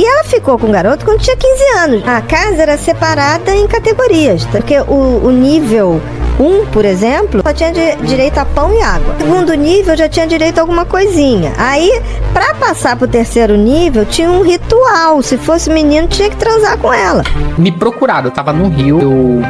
E ela ficou com o garoto quando tinha 15 anos. A casa era separada em categorias, porque o nível 1, por exemplo, só tinha direito a pão e água. O segundo nível já tinha direito a alguma coisinha. Aí, pra passar pro terceiro nível, tinha um ritual. Se fosse menino, tinha que transar com ela. Me procuraram, eu tava no Rio, eu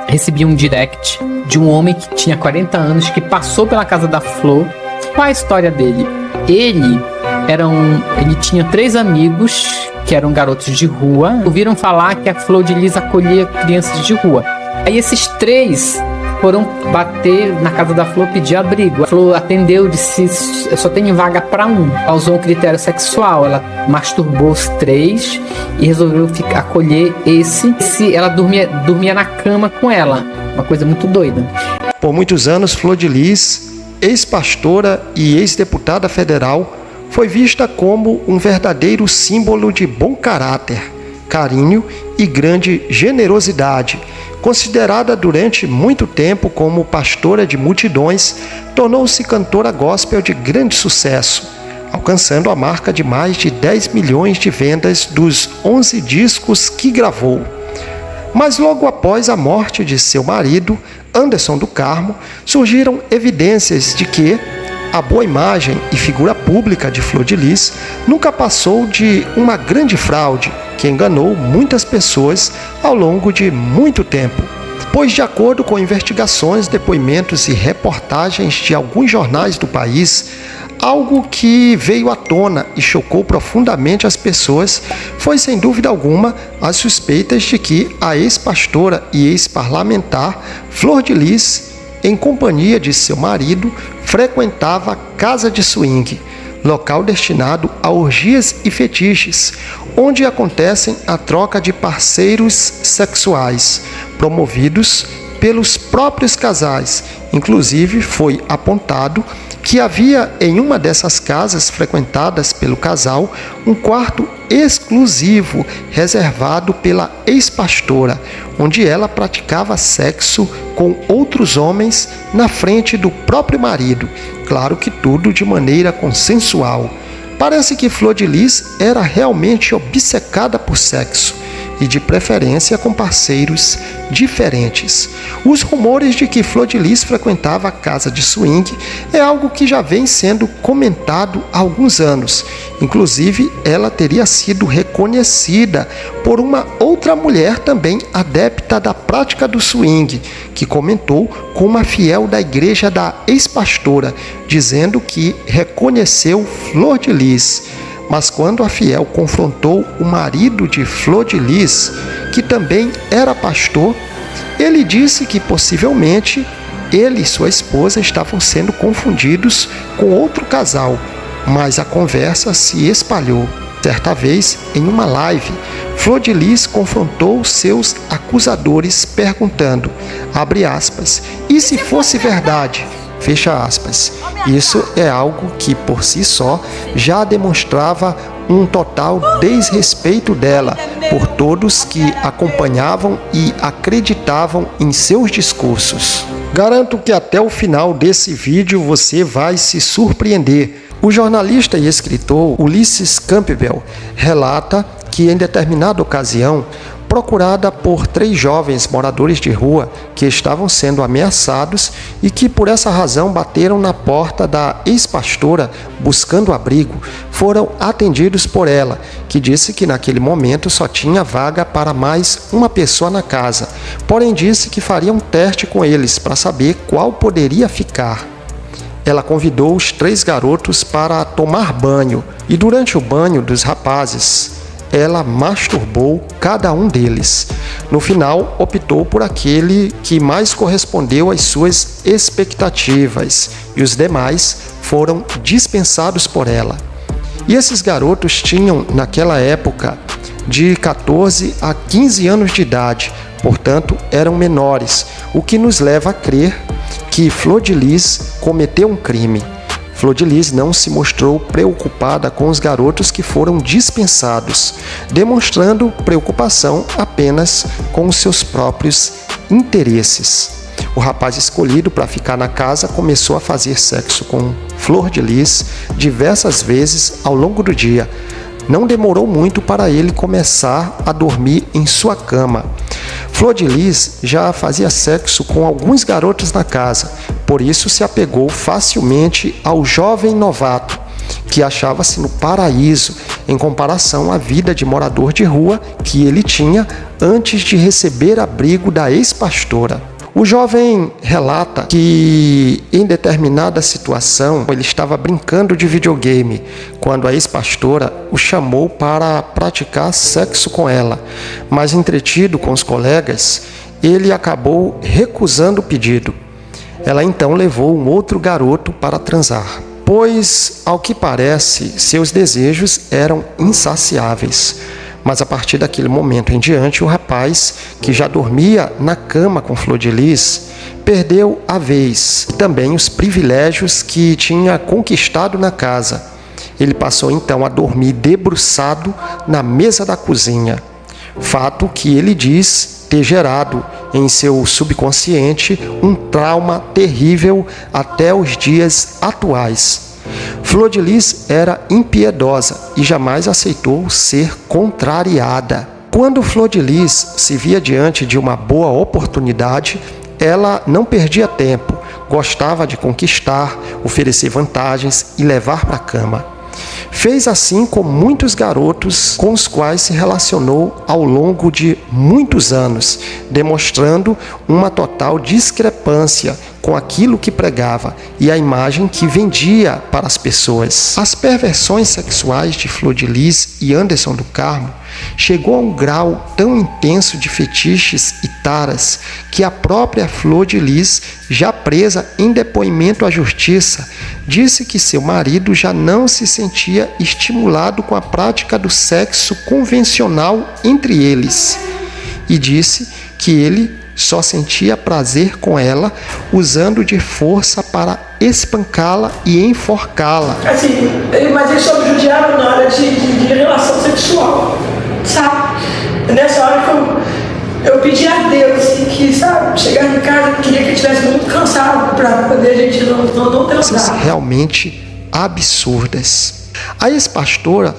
recebi um direct de um homem que tinha 40 anos, que passou pela casa da Flor. Qual é a história dele? Ele tinha 3 amigos que eram garotos de rua. Ouviram falar que a Flor de Lis acolhia crianças de rua. Aí esses 3 foram bater na casa da Flor, pedir abrigo. A Flor atendeu, disse: eu só tenho vaga para um. Ela usou um critério sexual. Ela masturbou os 3 e resolveu acolher esse. Ela dormia na cama com ela. Uma coisa muito doida. Por muitos anos, Flor de Lis, ex-pastora e ex-deputada federal, foi vista como um verdadeiro símbolo de bom caráter, carinho e grande generosidade. Considerada durante muito tempo como pastora de multidões, tornou-se cantora gospel de grande sucesso, alcançando a marca de mais de 10 milhões de vendas dos 11 discos que gravou. Mas logo após a morte de seu marido, Anderson do Carmo, surgiram evidências de que a boa imagem e figura pública de Flor de Lis nunca passou de uma grande fraude que enganou muitas pessoas ao longo de muito tempo. Pois, de acordo com investigações, depoimentos e reportagens de alguns jornais do país, algo que veio à tona e chocou profundamente as pessoas foi, sem dúvida alguma, as suspeitas de que a ex-pastora e ex-parlamentar Flor de Lis, em companhia de seu marido, frequentava casa de swing, local destinado a orgias e fetiches, onde acontecem a troca de parceiros sexuais, promovidos pelos próprios casais. Inclusive, foi apontado que havia em uma dessas casas frequentadas pelo casal um quarto exclusivo reservado pela ex-pastora, onde ela praticava sexo com outros homens na frente do próprio marido. Claro que tudo de maneira consensual. Parece que Flor de Lis era realmente obcecada por sexo, e de preferência com parceiros diferentes. Os rumores de que Flor de Lis frequentava a casa de swing é algo que já vem sendo comentado há alguns anos. Inclusive, ela teria sido reconhecida por uma outra mulher também adepta da prática do swing, que comentou com uma fiel da igreja da ex-pastora, dizendo que reconheceu Flor de Lis. Mas quando a fiel confrontou o marido de Flor de Lis, que também era pastor, ele disse que possivelmente ele e sua esposa estavam sendo confundidos com outro casal, mas a conversa se espalhou. Certa vez, em uma live, Flor de Lis confrontou seus acusadores perguntando, abre aspas, e se fosse verdade? Fecha aspas. Isso é algo que, por si só, já demonstrava um total desrespeito dela por todos que acompanhavam e acreditavam em seus discursos. Garanto que até o final desse vídeo você vai se surpreender. O jornalista e escritor Ulysses Campbell relata que, em determinada ocasião, procurada por 3 jovens moradores de rua que estavam sendo ameaçados e que por essa razão bateram na porta da ex-pastora buscando abrigo, foram atendidos por ela, que disse que naquele momento só tinha vaga para mais uma pessoa na casa, porém disse que faria um teste com eles para saber qual poderia ficar. Ela convidou os 3 garotos para tomar banho e durante o banho dos rapazes, ela masturbou cada um deles. No final, optou por aquele que mais correspondeu às suas expectativas e os demais foram dispensados por ela. E esses garotos tinham, naquela época, de 14 a 15 anos de idade, portanto, eram menores, o que nos leva a crer que Flor de Lis cometeu um crime. Flor de Lis não se mostrou preocupada com os garotos que foram dispensados, demonstrando preocupação apenas com os seus próprios interesses. O rapaz escolhido para ficar na casa começou a fazer sexo com Flor de Lis diversas vezes ao longo do dia, não demorou muito para ele começar a dormir em sua cama. Flor de Lis já fazia sexo com alguns garotos na casa, por isso se apegou facilmente ao jovem novato, que achava-se no paraíso em comparação à vida de morador de rua que ele tinha antes de receber abrigo da ex-pastora. O jovem relata que em determinada situação ele estava brincando de videogame quando a ex-pastora o chamou para praticar sexo com ela, mas entretido com os colegas, ele acabou recusando o pedido. Ela então levou um outro garoto para transar, pois, ao que parece, seus desejos eram insaciáveis. Mas a partir daquele momento em diante, o rapaz, que já dormia na cama com Flor de Lis, perdeu a vez e também os privilégios que tinha conquistado na casa. Ele passou então a dormir debruçado na mesa da cozinha, fato que ele diz ter gerado em seu subconsciente um trauma terrível até os dias atuais. Flor de Lis era impiedosa e jamais aceitou ser contrariada. Quando Flor de Lis se via diante de uma boa oportunidade, ela não perdia tempo, gostava de conquistar, oferecer vantagens e levar para a cama. Fez assim com muitos garotos com os quais se relacionou ao longo de muitos anos, demonstrando uma total discrepância com aquilo que pregava e a imagem que vendia para as pessoas. As perversões sexuais de Flor de Lis e Anderson do Carmo chegou a um grau tão intenso de fetiches e taras que a própria Flor de Lis, já presa em depoimento à justiça, disse que seu marido já não se sentia estimulado com a prática do sexo convencional entre eles e disse que ele só sentia prazer com ela usando de força para espancá-la e enforcá-la. Assim, mas eles só me judiaram na hora de relação sexual, sabe? Nessa hora que eu pedi a Deus, assim, que, sabe, chegar em casa, queria que ele estivesse muito cansado para poder a gente não transar. Realmente absurdas. A ex-pastora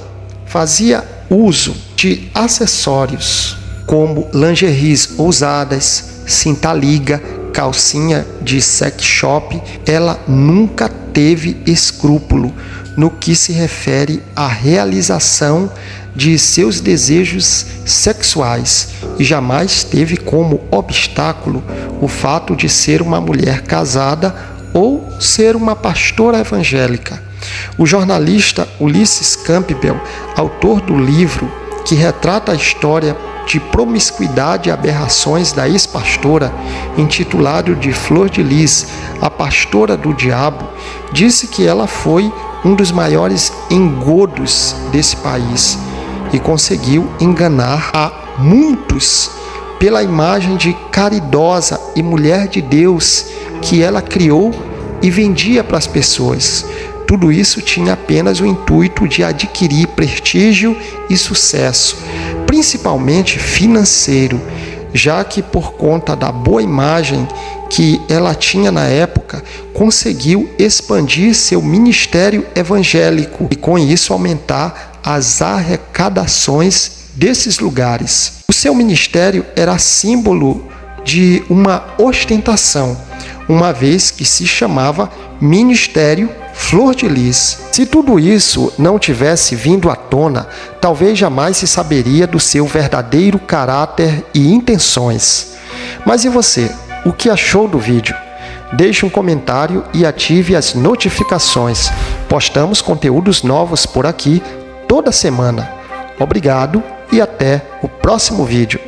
fazia uso de acessórios como lingeries ousadas, cinta-liga, calcinha de sex shop. Ela nunca teve escrúpulo no que se refere à realização de seus desejos sexuais e jamais teve como obstáculo o fato de ser uma mulher casada ou ser uma pastora evangélica. O jornalista Ulisses Campbell, autor do livro que retrata a história de promiscuidade e aberrações da ex-pastora, intitulado de Flor de Lis, a pastora do diabo, disse que ela foi um dos maiores engodos desse país e conseguiu enganar a muitos pela imagem de caridosa e mulher de Deus que ela criou e vendia para as pessoas. Tudo isso tinha apenas o intuito de adquirir prestígio e sucesso, principalmente financeiro, já que por conta da boa imagem que ela tinha na época, conseguiu expandir seu ministério evangélico e com isso aumentar as arrecadações desses lugares. O seu ministério era símbolo de uma ostentação, uma vez que se chamava Ministério Flor de Lis. Se tudo isso não tivesse vindo à tona, talvez jamais se saberia do seu verdadeiro caráter e intenções. Mas e você? O que achou do vídeo? Deixe um comentário e ative as notificações. Postamos conteúdos novos por aqui toda semana. Obrigado e até o próximo vídeo.